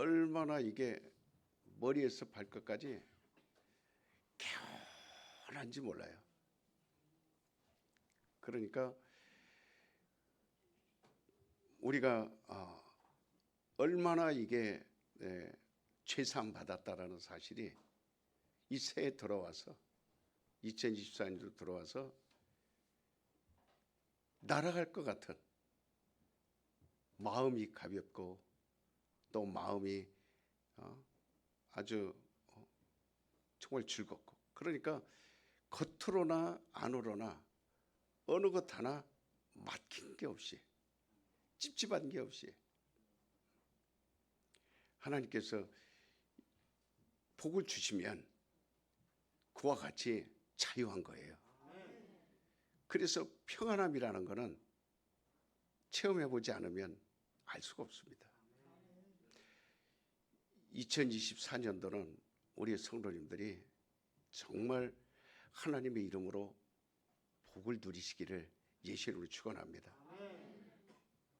얼마나 이게 머리에서 발끝까지 개운한지 몰라요. 그러니까 우리가 얼마나 이게 죄상 받았다라는 사실이 이 새해 들어와서 2024년도 들어와서 날아갈 것 같은 마음이 가볍고 또 마음이 아주 정말 즐겁고, 그러니까 겉으로나 안으로나 어느 것 하나 막힌 게 없이, 찝찝한 게 없이 하나님께서 복을 주시면 그와 같이 자유한 거예요. 그래서 평안함이라는 것은 체험해보지 않으면 알 수가 없습니다. 2024년도는 우리 성도님들이 정말 하나님의 이름으로 복을 누리시기를 예수 이름으로 축원합니다.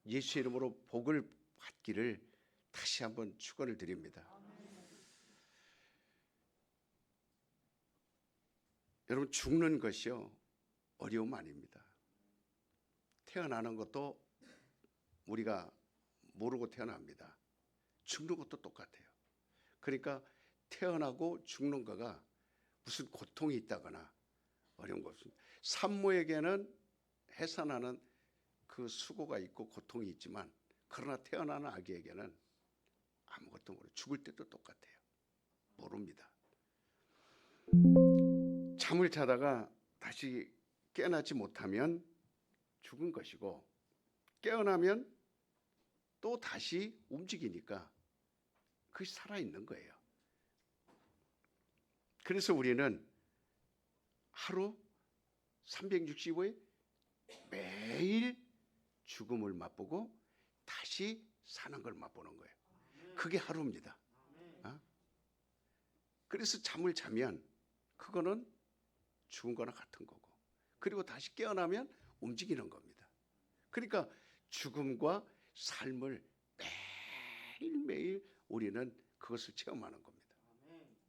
예수 이름으로 복을 받기를 다시 한번 축원을 드립니다. 여러분, 죽는 것이요 어려움 아닙니다. 태어나는 것도 우리가 모르고 태어납니다. 죽는 것도 똑같아요. 그러니까 태어나고 죽는 거가 무슨 고통이 있다거나 어려운 거 없습니다. 산모에게는 해산하는 그 수고가 있고 고통이 있지만, 그러나 태어나는 아기에게는 아무것도 모르고 죽을 때도 똑같아요. 모릅니다. 잠을 자다가 다시 깨어나지 못하면 죽은 것이고, 깨어나면 또 다시 움직이니까 그것이 살아있는 거예요. 그래서 우리는 하루 365일 매일 죽음을 맛보고 다시 사는 걸 맛보는 거예요. 그게 하루입니다. 그래서 잠을 자면 그거는 죽은 거나 같은 거고, 그리고 다시 깨어나면 움직이는 겁니다. 그러니까 죽음과 삶을 매일매일 우리는 그것을 체험하는 겁니다.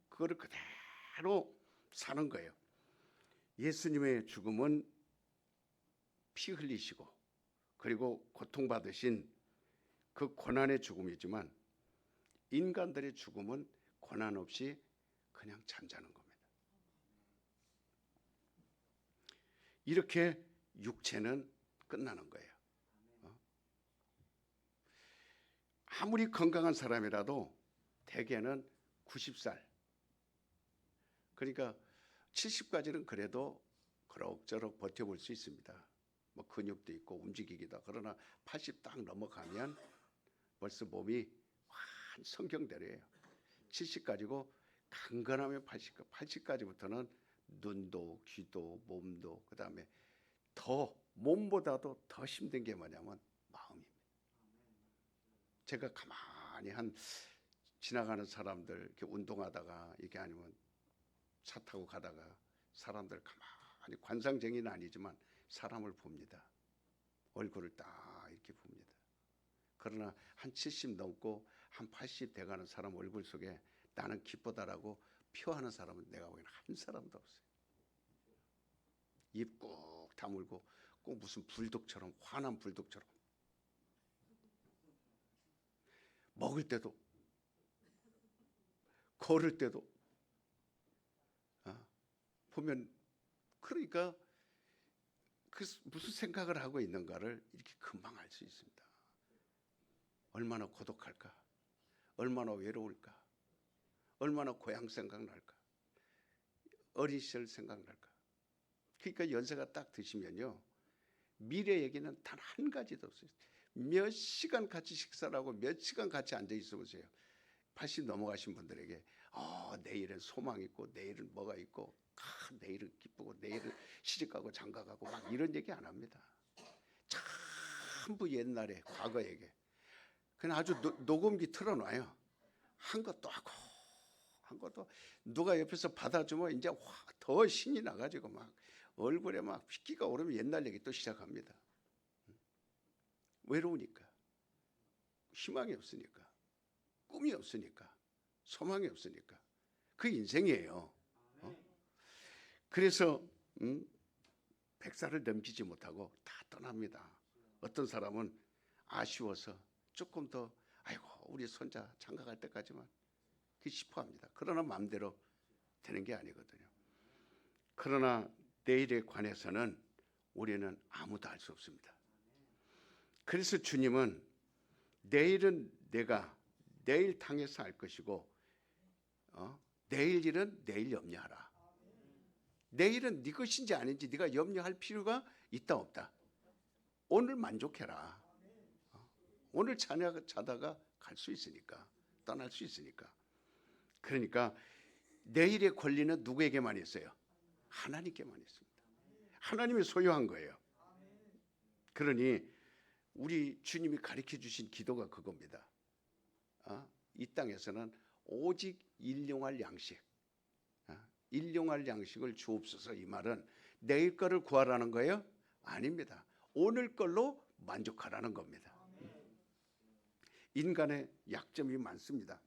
그거를 그대로 사는 거예요. 예수님의 죽음은 피 흘리시고 그리고 고통받으신 그 고난의 죽음이지만, 인간들의 죽음은 고난 없이 그냥 잠자는 겁니다. 이렇게 육체는 끝나는 거예요. 아무리 건강한 사람이라도 대개는 90살, 그러니까 70까지는 그래도 그럭저럭 버텨볼 수 있습니다. 뭐 근육도 있고 움직이기도. 그러나 80 딱 넘어가면 벌써 몸이 완 성경대로예요. 70까지고 강건하면 80까지부터는 눈도 귀도 몸도, 그 다음에 더 몸보다도 더 힘든 게 뭐냐면 마음입니다. 제가 가만히 지나가는 사람들 이렇게 운동하다가, 이게 아니면 차 타고 가다가 사람들 가만히, 관상쟁이는 아니지만 사람을 봅니다. 얼굴을 딱 이렇게 봅니다. 그러나 한 70 넘고 한 80 돼가는 사람 얼굴 속에 나는 기쁘다라고 표하는 사람은 내가 보기에는 한 사람도 없어요. 입 꾹 다물고 꼭 무슨 불독처럼, 화난 불독처럼 먹을 때도 걸을 때도 보면, 그러니까 그 무슨 생각을 하고 있는가를 이렇게 금방 알 수 있습니다. 얼마나 고독할까, 얼마나 외로울까, 얼마나 고향 생각날까, 어린 시절 생각날까. 그러니까 연세가 딱 드시면요, 미래 얘기는 단 한 가지도 없어요. 몇 시간 같이 식사를 하고 몇 시간 같이 앉아 있어 보세요. 80 넘어가신 분들에게 내일은 소망 있고, 내일은 뭐가 있고, 내일은 기쁘고, 내일은 시집가고 장가가고 막 이런 얘기 안 합니다. 전부 옛날에 과거 얘기. 그냥 아주 녹음기 틀어놔요. 한 것도 하고 한 것도, 누가 옆에서 받아주면 이제 더 신이 나가지고 막 얼굴에 막 핏기가 오르면 옛날 얘기 또 시작합니다. 외로우니까, 희망이 없으니까. 꿈이 없으니까, 소망이 없으니까. 그 인생이에요. 그래서 100살을 넘기지 못하고 다 떠납니다. 어떤 사람은 아쉬워서 조금 더 아이고 우리 손자 장가 갈 때까지만 싶어합니다. 그러나 마음대로 되는 게 아니거든요. 그러나 내일에 관해서는 우리는 아무도 알 수 없습니다. 그래서 주님은 내일은 내가 내일 당해서 알 것이고 내일 일은 내일 염려하라. 내일은 네 것인지 아닌지 네가 염려할 필요가 있다 없다. 오늘 만족해라. 오늘 자다가 갈 수 있으니까, 떠날 수 있으니까. 그러니까 내일의 권리는 누구에게만 있어요? 하나님께만 있습니다. 하나님이 소유한 거예요. 그러니 우리 주님이 가르쳐 주신 기도가 그겁니다. 이 땅에서는 오직 일용할 양식, 일용할 양식을 주옵소서. 이 말은 내일 거를 구하라는 거예요? 아닙니다. 오늘 걸로 만족하라는 겁니다. 인간의 약점이 많습니다.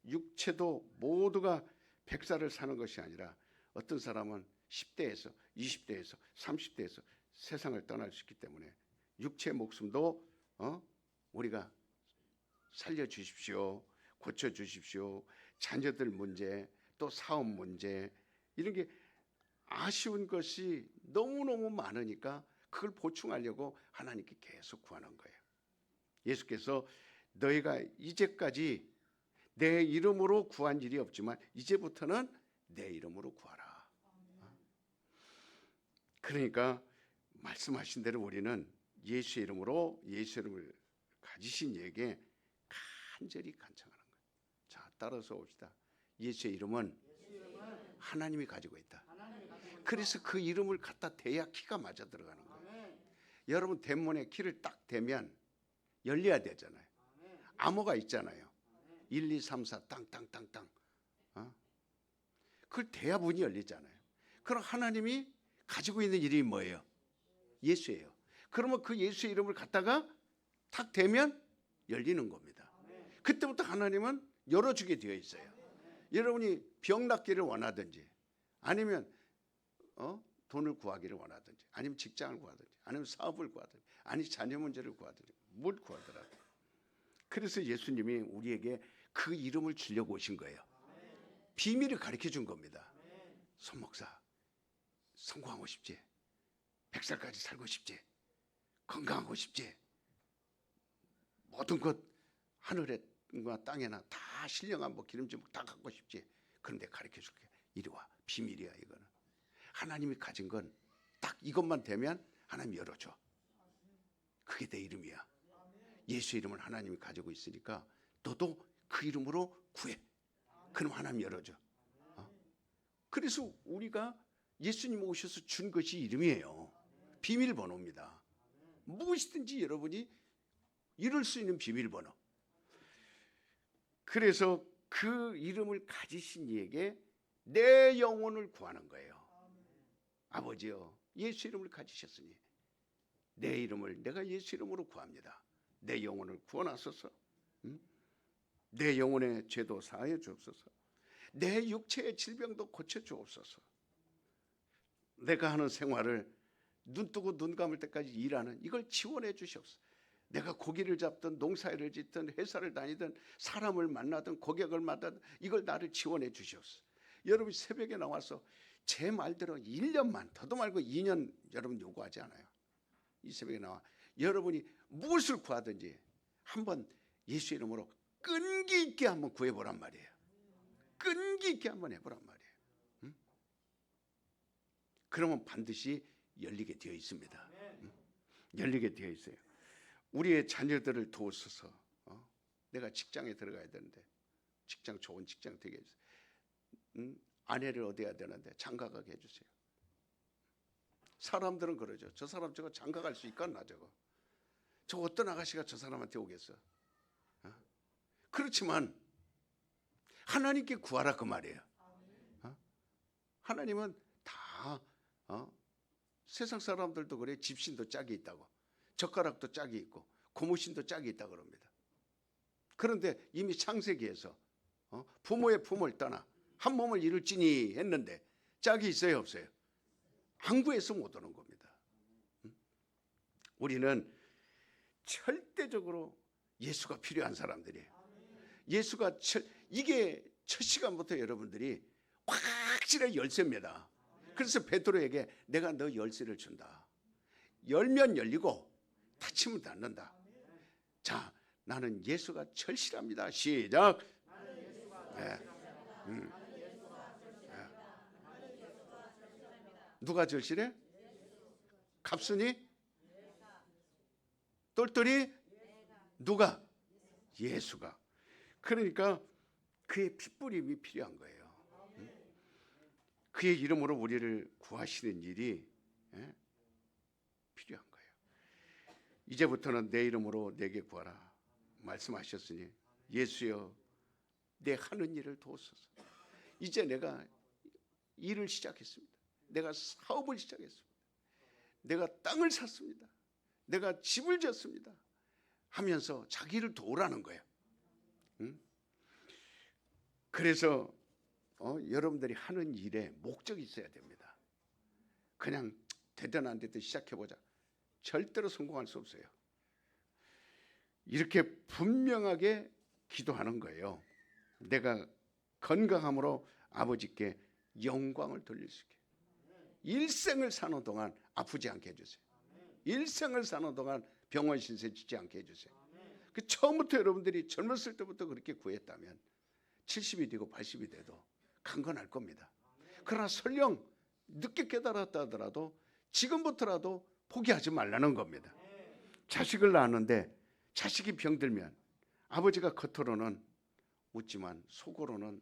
육체도 모두가 100살을 사는 것이 아니라 어떤 사람은 10대에서 20대에서 30대에서 세상을 떠날 수 있기 때문에 육체의 목숨도 우리가 살려주십시오. 고쳐주십시오. 자녀들 문제, 또 사업 문제, 이런 게 아쉬운 것이 너무너무 많으니까 그걸 보충하려고 하나님께 계속 구하는 거예요. 예수께서 너희가 이제까지 내 이름으로 구한 일이 없지만 이제부터는 내 이름으로 구하라. 그러니까 말씀하신 대로 우리는 예수의 이름으로, 예수 이름을 가지신 이에게 간절히 간청하는 거예요. 자, 따라서 옵시다. 예수의 이름은 하나님이 가지고 있다. 그래서 그 이름을 갖다 대야 키가 맞아 들어가는 거예요. 여러분 대문에 키를 딱 대면 열려야 되잖아요. 암호가 있잖아요. 1, 2, 3, 4 땅땅땅땅. 그걸 대야 문이 열리잖아요. 그럼 하나님이 가지고 있는 이름이 뭐예요? 예수예요. 그러면 그 예수의 이름을 갖다가 탁 대면 열리는 겁니다. 그때부터 하나님은 열어주게 되어 있어요. 여러분이 병 낫기를 원하든지 아니면 돈을 구하기를 원하든지 아니면 직장을 구하든지 아니면 사업을 구하든지 아니면 자녀 문제를 구하든지 뭘 구하더라도 그래서 예수님이 우리에게 그 이름을 주려고 오신 거예요. 비밀을 가르쳐 준 겁니다. 손 목사 성공하고 싶지? 100살까지 살고 싶지? 건강하고 싶지? 모든 것 하늘에 땅에나 다 신령한 뭐 기름진 다 갖고 싶지? 그런데 가르쳐 줄게. 이리 와. 비밀이야 이거는. 하나님이 가진 건 딱 이것만 되면 하나님이 열어줘. 그게 내 이름이야. 예수 이름을 하나님이 가지고 있으니까 너도 그 이름으로 구해. 그럼 하나님 열어줘. 그래서 우리가 예수님 오셔서 준 것이 이름이에요. 비밀번호입니다. 무엇이든지 여러분이 이룰 수 있는 비밀번호. 그래서 그 이름을 가지신 이에게 내 영혼을 구하는 거예요. 아버지요, 예수 이름을 가지셨으니 내 이름을 내가 예수 이름으로 구합니다. 내 영혼을 구원하소서. 내 영혼의 죄도 사하여 주옵소서. 내 육체의 질병도 고쳐 주옵소서. 내가 하는 생활을 눈 뜨고 눈 감을 때까지 일하는 이걸 지원해 주시옵소서. 내가 고기를 잡든 농사일을 짓든 회사를 다니든 사람을 만나든 고객을 만나든 이걸 나를 지원해 주시옵소서. 여러분 새벽에 나와서 제 말대로 1년만 더도 말고 2년 여러분 요구하지 않아요. 이 새벽에 나와 여러분이 무엇을 구하든지 한번 예수 이름으로 끈기 있게 한번 구해보란 말이에요. 끈기 있게 한번 해보란 말이에요. 그러면 반드시 열리게 되어 있습니다. 열리게 되어 있어요. 우리의 자녀들을 도우소서. 내가 직장에 들어가야 되는데 직장 좋은 직장 되게 해주세요. 아내를 얻어야 되는데 장가가게 해주세요. 사람들은 그러죠. 저 사람 저거 장가갈 수 있겠나 저거. 저 어떤 아가씨가 저 사람한테 오겠어. 그렇지만 하나님께 구하라 그 말이에요. 하나님은 다 세상 사람들도 그래. 집신도 짝이 있다고. 젓가락도 짝이 있고 고무신도 짝이 있다고 그럽니다. 그런데 이미 창세기에서 부모의 품을 떠나 한 몸을 이룰지니 했는데 짝이 있어요, 없어요? 안 구해서 못 오는 겁니다. 우리는 절대적으로 예수가 필요한 사람들이에요. 예수가 이게 첫 시간부터 여러분들이 확실히 열쇠입니다. 그래서 베드로에게 내가 너 열쇠를 준다. 열면 열리고 닫히면 닫는다. 자, 나는 예수가 절실합니다. 시작. 네. 네. 누가 절실해? 갑순이? 똘똘이? 누가? 예수가. 그러니까 그의 핏부림이 필요한 거예요. 그의 이름으로 우리를 구하시는 일이 필요한 거예요. 이제부터는 내 이름으로 내게 구하라 말씀하셨으니 예수여 내 하는 일을 도우소서. 이제 내가 일을 시작했습니다. 내가 사업을 시작했습니다. 내가 땅을 샀습니다. 내가 집을 졌습니다. 하면서 자기를 도우라는 거예요. 그래서 여러분들이 하는 일에 목적이 있어야 됩니다. 그냥 되든 안 되든 시작해보자. 절대로 성공할 수 없어요. 이렇게 분명하게 기도하는 거예요. 내가 건강함으로 아버지께 영광을 돌릴 수 있게. 일생을 사는 동안 아프지 않게 해주세요. 일생을 사는 동안 병원 신세 지지 않게 해주세요. 그 처음부터 여러분들이 젊었을 때부터 그렇게 구했다면 70이 되고 80이 돼도 강건할 겁니다. 그러나 설령 늦게 깨달았다 하더라도 지금부터라도 포기하지 말라는 겁니다. 자식을 낳았는데 자식이 병들면 아버지가 겉으로는 웃지만 속으로는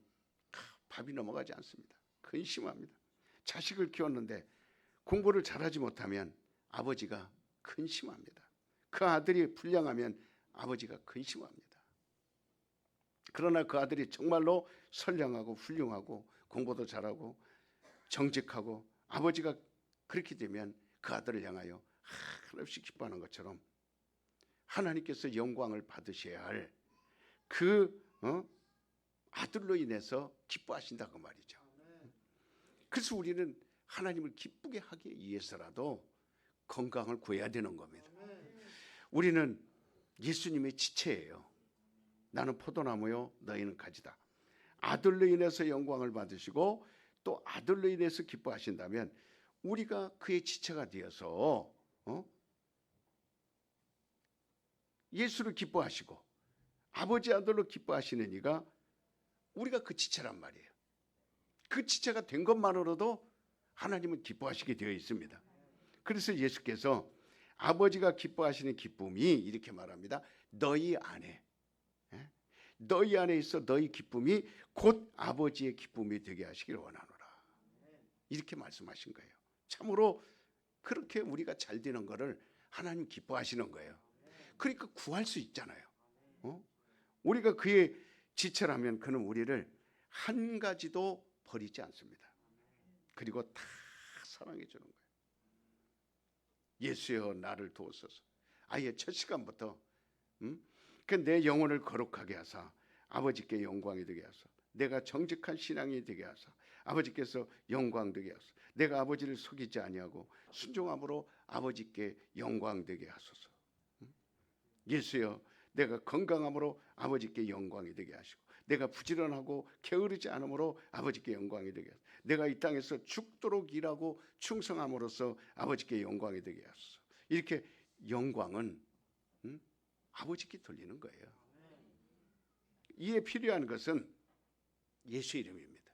밥이 넘어가지 않습니다. 근심합니다. 자식을 키웠는데 공부를 잘하지 못하면 아버지가 근심합니다. 그 아들이 불량하면 아버지가 근심합니다. 그러나 그 아들이 정말로 선량하고 훌륭하고 공부도 잘하고 정직하고 아버지가 그렇게 되면 그 아들을 향하여 한없이 기뻐하는 것처럼 하나님께서 영광을 받으셔야 할 그 아들로 인해서 기뻐하신다 그 말이죠. 그래서 우리는 하나님을 기쁘게 하기 위해서라도 건강을 구해야 되는 겁니다. 우리는 예수님의 지체예요. 나는 포도나무요 너희는 가지다. 아들로 인해서 영광을 받으시고 또 아들로 인해서 기뻐하신다면 우리가 그의 지체가 되어서 예수를 기뻐하시고 아버지 아들로 기뻐하시는 이가 우리가 그 지체란 말이에요. 그 지체가 된 것만으로도 하나님은 기뻐하시게 되어 있습니다. 그래서 예수께서 아버지가 기뻐하시는 기쁨이 이렇게 말합니다. 너희 안에 있어 너희 기쁨이 곧 아버지의 기쁨이 되게 하시기를 원하노라. 이렇게 말씀하신 거예요. 참으로 그렇게 우리가 잘 되는 거를 하나님 기뻐하시는 거예요. 그러니까 구할 수 있잖아요. 우리가 그의 지체라면 그는 우리를 한 가지도 버리지 않습니다. 그리고 다 사랑해 주는 거예요. 예수여 나를 도우소서. 아예 첫 시간부터 내 영혼을 거룩하게 하사 아버지께 영광이 되게 하사 내가 정직한 신앙이 되게 하사 아버지께서 영광 되게 하사 내가 아버지를 속이지 아니하고 순종함으로 아버지께 영광 되게 하소서. 예수여 내가 건강함으로 아버지께 영광이 되게 하시고 내가 부지런하고 게으르지 않음으로 아버지께 영광이 되게 하소서. 내가 이 땅에서 죽도록 일하고 충성함으로써 아버지께 영광이 되게 하소서. 이렇게 영광은 아버지께 돌리는 거예요. 이에 필요한 것은 예수 이름입니다.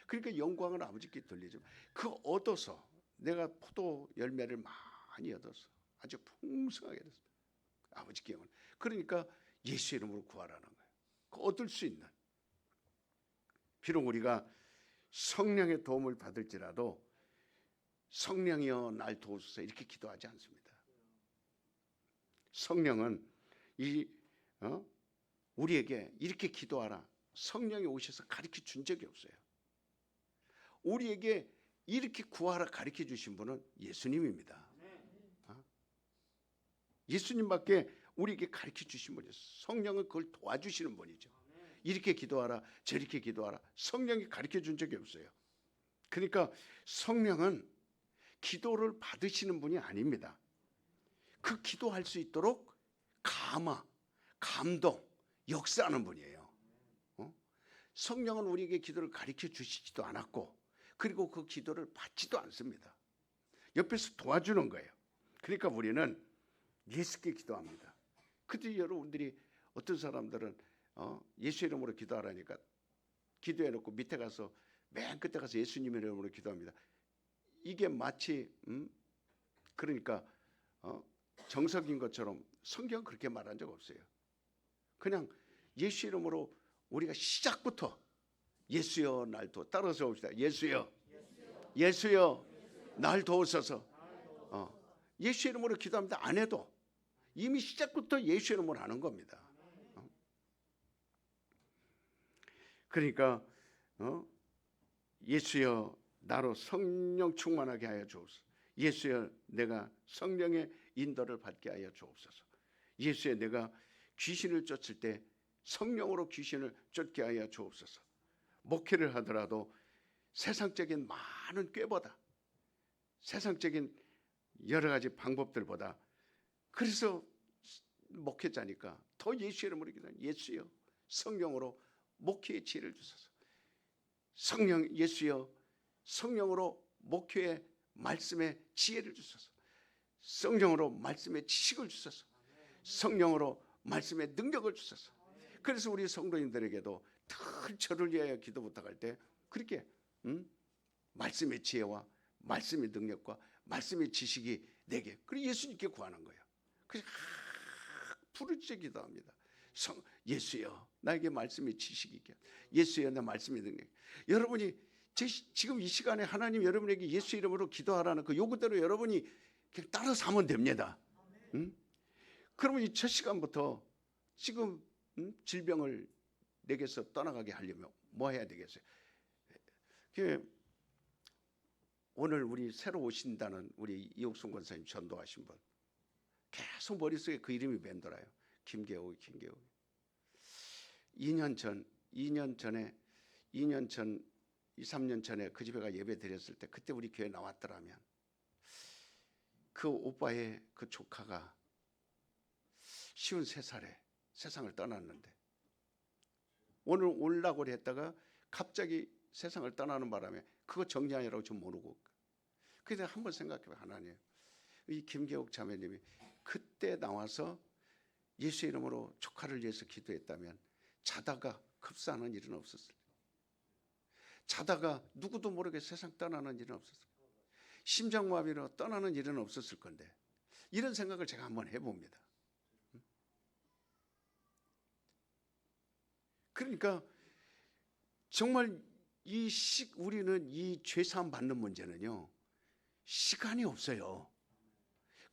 그러니까 영광을 아버지께 돌리죠. 그 얻어서 내가 포도 열매를 많이 얻어서 아주 풍성하게 됐어요. 아버지께 영광. 그러니까 예수 이름으로 구하라는 거예요. 그 얻을 수 있는. 비록 우리가 성령의 도움을 받을지라도 성령이여 날 도우소서 이렇게 기도하지 않습니다. 성령은 우리에게 이렇게 기도하라. 성령이 오셔서 가르쳐 준 적이 없어요. 우리에게 이렇게 구하라 가르쳐 주신 분은 예수님입니다. 예수님밖에 우리에게 가르쳐 주신 분이죠. 성령은 그걸 도와주시는 분이죠. 이렇게 기도하라, 저렇게 기도하라. 성령이 가르쳐 준 적이 없어요. 그러니까 성령은 기도를 받으시는 분이 아닙니다. 그 기도할 수 있도록 감화, 감동, 역사하는 분이에요. 성령은 우리에게 기도를 가르쳐 주시지도 않았고, 그리고 그 기도를 받지도 않습니다. 옆에서 도와주는 거예요. 그러니까 우리는 예수께 기도합니다. 그때 여러분들이 어떤 사람들은 예수 이름으로 기도하라니까 기도해놓고 밑에 가서 맨 끝에 가서 예수님 이름으로 기도합니다. 이게 마치 그러니까 정석인 것처럼 성경은 그렇게 말한 적 없어요. 그냥 예수 이름으로 우리가 시작부터 예수여 날 도와, 따라서 봅시다. 예수여, 예수여 날 도우소서. 예수 이름으로 기도합니다. 안 해도 이미 시작부터 예수 이름으로 하는 겁니다. 그러니까 예수여 나로 성령 충만하게 하여 주옵소서. 예수여 내가 성령의 인도를 받게 하여 주옵소서. 예수여 내가 귀신을 쫓을 때 성령으로 귀신을 쫓게 하여 주옵소서. 목회를 하더라도 세상적인 많은 꾀보다, 세상적인 여러 가지 방법들보다, 그래서 목회자니까 더 예수 이름으로 기도하는 예수여 성령으로 목회의 지혜를 주소서. 성령 예수여 성령으로 목회의 말씀의 지혜를 주소서. 성령으로 말씀의 지식을 주소서. 성령으로 말씀의 능력을 주소서. 그래서 우리 성도님들에게도 늘 저를 위하여 기도 부탁할 때 그렇게 말씀의 지혜와 말씀의 능력과 말씀의 지식이 내게, 그리고 예수님께 구하는 거예요. 그래서 부르짖어 기도합니다. 예수여 나에게 말씀의 지식이 있게, 예수여 내 말씀의 능력. 여러분이 지금 이 시간에 하나님 여러분에게 예수 이름으로 기도하라는 그 요구대로 여러분이 그냥 따라서 하면 됩니다. 그러면 이 첫 시간부터 지금 질병을 내게서 떠나가게 하려면 뭐 해야 되겠어요? 오늘 우리 새로 오신다는 우리 이옥순 권사님 전도하신 분, 계속 머릿속에 그 이름이 맴돌아요. 김계옥. 2년 전, 2-3년 전에 그 집에 가 예배 드렸을 때 그때 우리 교회 나왔더라면 그 오빠의 그 조카가 53살에 세상을 떠났는데, 오늘 오려고 했다가 갑자기 세상을 떠나는 바람에 그거 정리하느라고 좀 모르고, 그래서 한번 생각해봐요. 하나님, 이 김계옥 자매님이 그때 나와서 예수 이름으로 조카를 위해서 기도했다면 자다가 급사하는 일은 없었을 거예요. 자다가 누구도 모르게 세상 떠나는 일은 없었을 거예요. 심장마비로 떠나는 일은 없었을 건데, 이런 생각을 제가 한번 해봅니다. 그러니까 정말 우리는 이 죄사함 받는 문제는요, 시간이 없어요.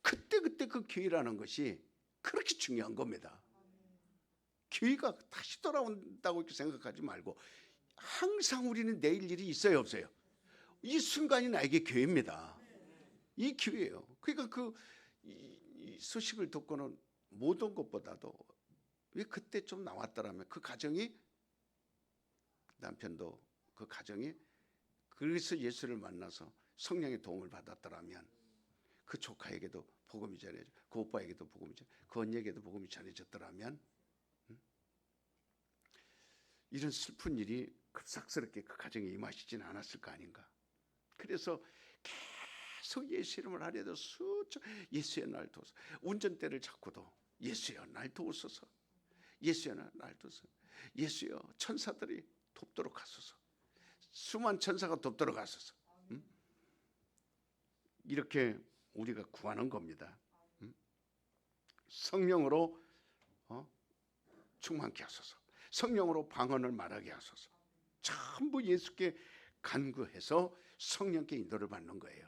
그때 그 기회라는 것이 그렇게 중요한 겁니다. 기회가 다시 돌아온다고 이렇게 생각하지 말고 항상 우리는 내일 일이 있어요, 없어요? 이 순간이 나에게 기회입니다. 이 기회예요. 그러니까 이 소식을 듣고는 모든 것보다도 왜 그때 좀 나왔더라면 그 가정이, 남편도 그 가정이 그래서 예수를 만나서 성령의 도움을 받았더라면 그 조카에게도 복음이 전해져, 그 오빠에게도 복음이 전해져, 그 언니에게도 복음이 전해졌더라면 이런 슬픈 일이 급삭스럽게 그 가정에 임하시지는 않았을 거 아닌가. 그래서 계속 예수 이름을 하려도 수천 예수의 날 도우소서. 운전대를 잡고도 예수여 날 도우소서. 예수여 날 도우소서. 예수여 천사들이 돕도록 하소서. 수만 천사가 돕도록 하소서. 이렇게 우리가 구하는 겁니다. 성령으로 충만케 하소서. 성령으로 방언을 말하게 하소서. 전부 예수께 간구해서 성령께 인도를 받는 거예요.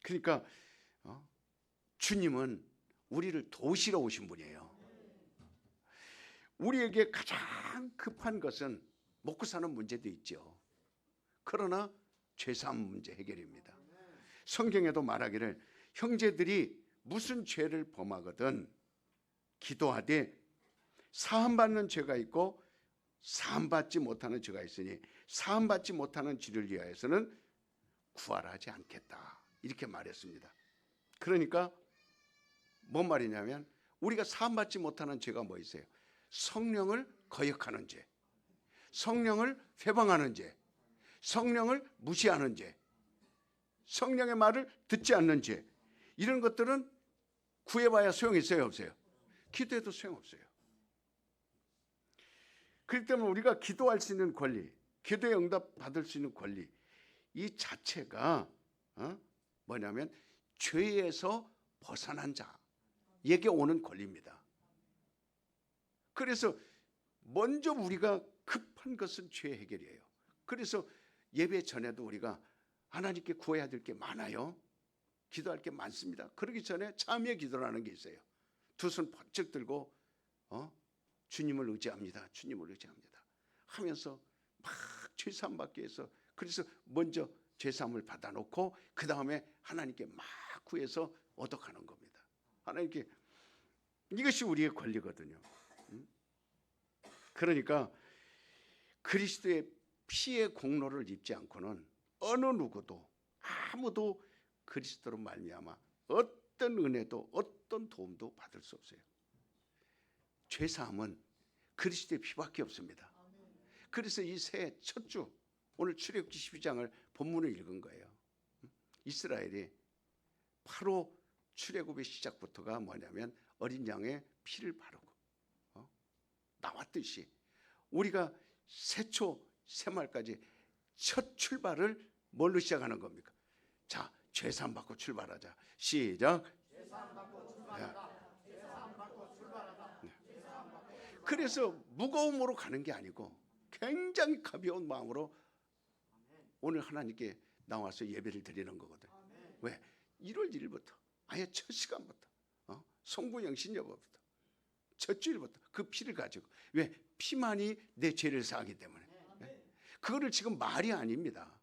그러니까 주님은 우리를 도우시러 오신 분이에요. 우리에게 가장 급한 것은 먹고 사는 문제도 있죠. 그러나 죄사함 문제 해결입니다. 성경에도 말하기를 형제들이 무슨 죄를 범하거든 기도하되 사함받는 죄가 있고 사함받지 못하는 죄가 있으니 사함받지 못하는 죄를 위하여서는 구하지 않겠다. 이렇게 말했습니다. 그러니까 뭔 말이냐면 우리가 사함받지 못하는 죄가 뭐 있어요? 성령을 거역하는 죄, 성령을 회방하는 죄, 성령을 무시하는 죄, 성령의 말을 듣지 않는 죄, 이런 것들은 구해봐야 소용이 있어요, 없어요? 기도해도 소용없어요. 그렇기 때문에 우리가 기도할 수 있는 권리, 기도의 응답 받을 수 있는 권리, 이 자체가 뭐냐면 죄에서 벗어난 자에게 오는 권리입니다. 그래서 먼저 우리가 급한 것은 죄 해결이에요. 그래서 예배 전에도 우리가 하나님께 구해야 될 게 많아요. 기도할 게 많습니다. 그러기 전에 참여 기도라는 게 있어요. 두 손 번쩍 들고 주님을 의지합니다. 주님을 의지합니다. 하면서 막 죄사함 받기 위해서, 그래서 먼저 죄사함을 받아놓고 그 다음에 하나님께 막 구해서 얻어가는 겁니다. 하나님께, 이것이 우리의 권리거든요. 그러니까 그리스도의 피의 공로를 입지 않고는 어느 누구도 아무도 그리스도로 말미암아 어떤 은혜도 어떤 도움도 받을 수 없어요. 죄사함은 그리스도의 피밖에 없습니다. 그래서 이 새해 첫 주 오늘 출애굽기 12장을 본문을 읽은 거예요. 이스라엘이 바로 출애굽의 시작부터가 뭐냐면 어린 양의 피를 바르고 나왔듯이 우리가 새초 새말까지 첫 출발을 뭘로 시작하는 겁니까? 자, 죄사함 받고 출발하자. 시작. 죄사함 받고 출발하자. 죄사함 받고 출발하자. 그래서 무거움으로 가는 게 아니고 굉장히 가벼운 마음으로 오늘 하나님께 나와서 예배를 드리는 거거든요. 왜? 1월 1일부터 아예 첫 시간부터 송구영신 여부부터 첫 주일부터 그 피를 가지고, 왜? 피만이 내 죄를 사하기 때문에. 그거를 지금 말이 아닙니다.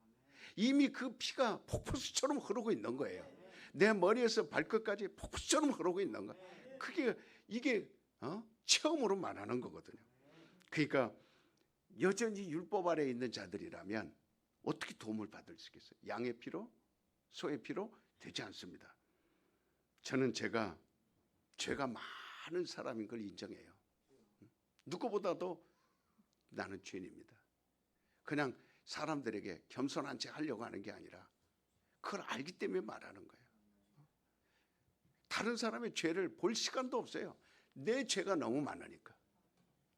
이미 그 피가 폭포수처럼 흐르고 있는 거예요. 내 머리에서 발끝까지 폭포수처럼 흐르고 있는 거예요. 이게 체험으로 말하는 거거든요. 그러니까 여전히 율법 아래에 있는 자들이라면 어떻게 도움을 받을 수 있겠어요? 양의 피로, 소의 피로 되지 않습니다. 저는 제가 죄가 많은 사람인 걸 인정해요. 누구보다도 나는 죄인입니다. 그냥 사람들에게 겸손한 체 하려고 하는 게 아니라 그걸 알기 때문에 말하는 거예요. 다른 사람의 죄를 볼 시간도 없어요. 내 죄가 너무 많으니까.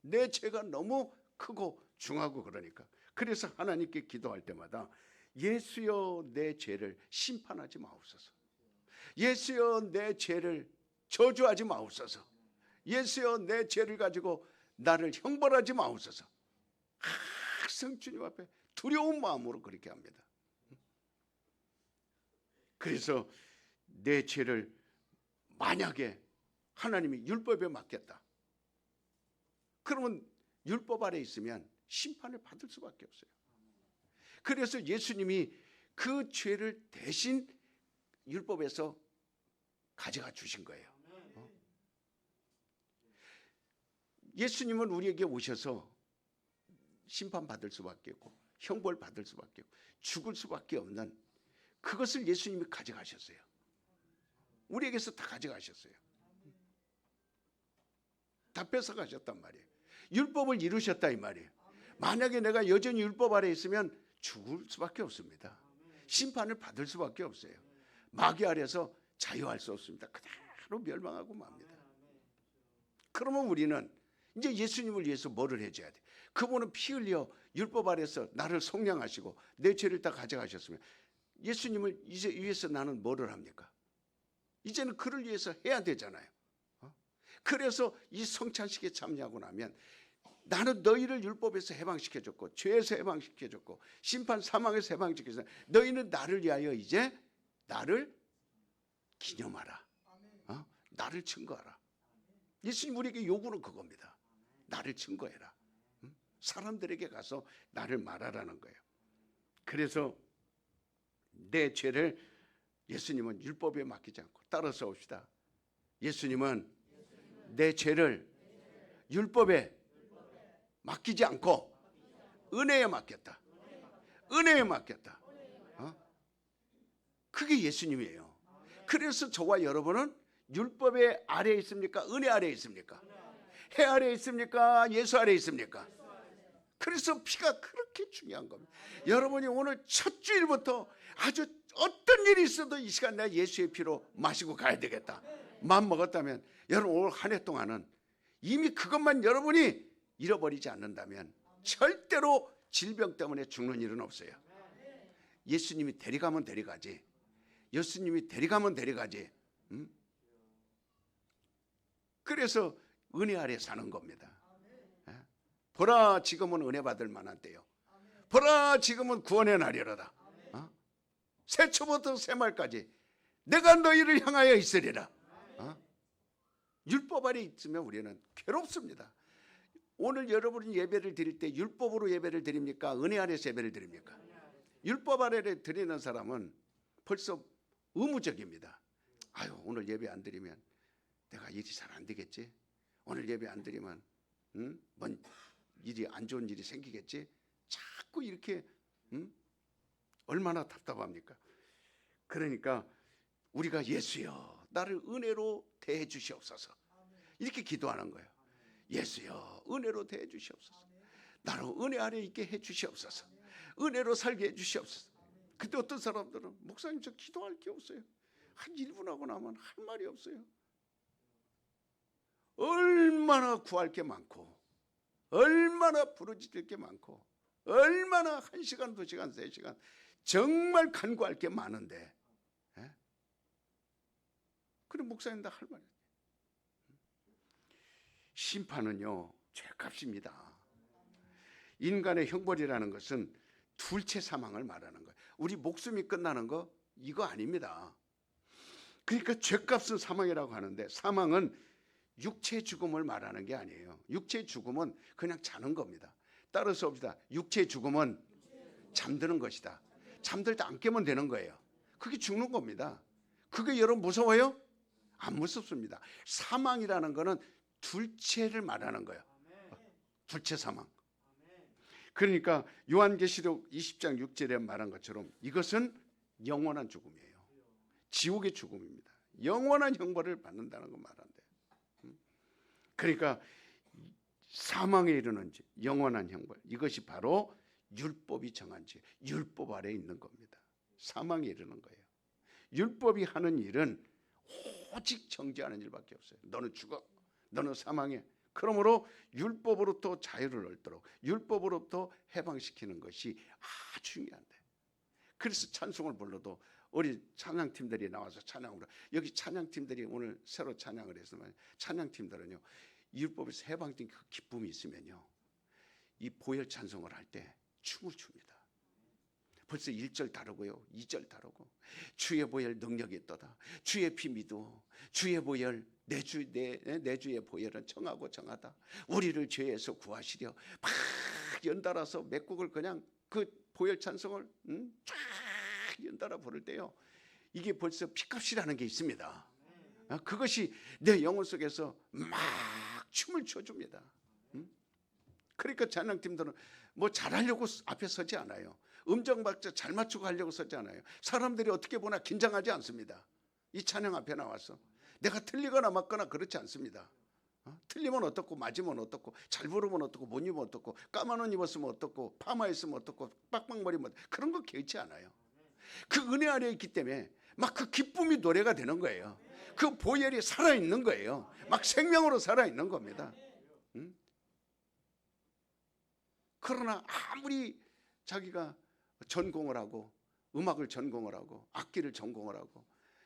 내 죄가 너무 크고 중하고 그러니까. 그래서 하나님께 기도할 때마다 예수여 내 죄를 심판하지 마옵소서. 예수여 내 죄를 저주하지 마옵소서. 예수여 내 죄를 가지고 나를 형벌하지 마옵소서. 항상 주님 앞에 두려운 마음으로 그렇게 합니다. 그래서 내 죄를 만약에 하나님이 율법에 맡겼다, 그러면 율법 아래 있으면 심판을 받을 수밖에 없어요. 그래서 예수님이 그 죄를 대신 율법에서 가져가 주신 거예요. 예수님은 우리에게 오셔서 심판받을 수밖에 없고 형벌받을 수밖에 없고 죽을 수밖에 없는 그것을 예수님이 가져가셨어요. 우리에게서 다 가져가셨어요. 다 뺏어가셨단 말이에요. 율법을 이루셨다 이 말이에요. 만약에 내가 여전히 율법 아래 있으면 죽을 수밖에 없습니다. 심판을 받을 수밖에 없어요. 마귀 아래서 자유할 수 없습니다. 그대로 멸망하고 맙니다. 그러면 우리는 이제 예수님을 위해서 뭐를 해줘야 돼? 그분은 피 흘려 율법 아래서 나를 속량하시고 내 죄를 다 가져가셨으면 예수님을 이제 위해서 나는 뭐를 합니까? 이제는 그를 위해서 해야 되잖아요. 그래서 이 성찬식에 참여하고 나면 나는 너희를 율법에서 해방시켜줬고 죄에서 해방시켜줬고 심판 사망에서 해방시켜줬어. 너희는 나를 위하여 이제 나를 기념하라. 나를 증거하라. 예수님 우리에게 요구는 그겁니다. 나를 증거해라. 사람들에게 가서 나를 말하라는 거예요. 그래서 내 죄를 예수님은 율법에 맡기지 않고 따라서 옵시다. 예수님은 내 죄를 율법에 맡기지 않고 은혜에 맡겼다. 은혜에 맡겼다. 그게 예수님이에요. 그래서 저와 여러분은 율법의 아래에 있습니까? 은혜 아래에 있습니까? 해 아래에 있습니까? 예수 아래에 있습니까? 그래서 피가 그렇게 중요한 겁니다. 여러분이 오늘 첫 주일부터 아주 어떤 일이 있어도 이 시간 내가 예수의 피로 마시고 가야 되겠다 마음 먹었다면, 여러분 오늘 한 해 동안은 이미 그것만 여러분이 잃어버리지 않는다면 절대로 질병 때문에 죽는 일은 없어요. 예수님이 데려가면 데려가지. 예수님이 데려가면 데려가지. 그래서 은혜 아래 사는 겁니다. 보라 지금은 은혜 받을 만한 때요. 보라 지금은 구원의 날이로다. 새초부터 새말까지 내가 너희를 향하여 있으리라. 율법 아래 있으면 우리는 괴롭습니다. 오늘 여러분이 예배를 드릴 때 율법으로 예배를 드립니까? 은혜 아래서 예배를 드립니까? 율법 아래 드리는 사람은 벌써 의무적입니다. 아유, 오늘 예배 안 드리면 내가 일이 잘 안 되겠지? 오늘 예배 안 드리면 뭔 일이 안 좋은 일이 생기겠지? 자꾸 이렇게 얼마나 답답합니까? 그러니까 우리가 예수여 나를 은혜로 대해 주시옵소서 이렇게 기도하는 거예요. 예수여 은혜로 대해 주시옵소서. 나를 은혜 아래 있게 해 주시옵소서. 은혜로 살게 해 주시옵소서. 근데 어떤 사람들은 목사님 저 기도할 게 없어요. 한 1분 하고 나면 할 말이 없어요. 얼마나 구할 게 많고 얼마나 부르짖을 게 많고 얼마나 1시간, 2시간, 3시간 정말 간구할 게 많은데, 그래 목사님 다 할 말이에요. 심판은요 죄값입니다. 인간의 형벌이라는 것은 둘째 사망을 말하는 거예요. 우리 목숨이 끝나는 거 이거 아닙니다. 그러니까 죄값은 사망이라고 하는데, 사망은 육체 죽음을 말하는 게 아니에요. 육체 죽음은 그냥 자는 겁니다. 따라서 봅시다. 육체 죽음은 잠드는 것이다. 잠들 때 안 깨면 되는 거예요. 그게 죽는 겁니다. 그게 여러분 무서워요? 안 무섭습니다. 사망이라는 거는 둘째를 말하는 거예요. 둘째 사망. 그러니까 요한계시록 20장 6절에 말한 것처럼 이것은 영원한 죽음이에요. 지옥의 죽음입니다. 영원한 형벌을 받는다는 거 말한대요. 그러니까 사망에 이르는 죄, 영원한 형벌, 이것이 바로 율법이 정한 죄, 율법 아래에 있는 겁니다. 사망에 이르는 거예요. 율법이 하는 일은 오직 정죄하는 일밖에 없어요. 너는 죽어, 너는 사망해. 그러므로 율법으로부터 자유를 얻도록 율법으로부터 해방시키는 것이 아주 중요한데, 그래서 찬송을 불러도 우리 찬양팀들이 나와서 찬양을, 여기 찬양팀들이 오늘 새로 찬양을 했으면 찬양팀들은요 율법에서 해방된 그 기쁨이 있으면요 이 보혈 찬송을 할 때 춤을 춥니다. 벌써 1절 다르고요 2절 다르고, 주의 보혈 능력이 있도다, 주의 피 믿어, 주의 보혈 내 주의 보혈은 정하고 정하다, 우리를 죄에서 구하시려, 막 연달아서 몇 곡을 그냥 그 보혈 찬송을 쫙 연달아 부를 때요 이게 벌써 피값이라는 게 있습니다. 그것이 내 영혼 속에서 막 춤을 춰줍니다. 그러니까 찬양팀들은 뭐 잘하려고 앞에 서지 않아요. 음정 박자 잘 맞추고 하려고 서지 않아요. 사람들이 어떻게 보나 긴장하지 않습니다. 이 찬양 앞에 나와서 내가 틀리거나 맞거나 그렇지 않습니다. 틀리면 어떻고, 맞으면 어떻고, 잘 부르면 어떻고, 못 입으면 어떻고, 까만 옷 입었으면 어떻고, 파마했으면 어떻고, 빡빡머리면 그런 거 개의치 않아요. 그 은혜 아래에 있기 때문에 막 그 기쁨이 노래가 되는 거예요. 그 보혈이 살아있는 거예요. 막 생명으로 살아있는 겁니다. 그러나 아무리 자기가 전공을 하고 음악을 전공을 하고 악기를 전공을 하고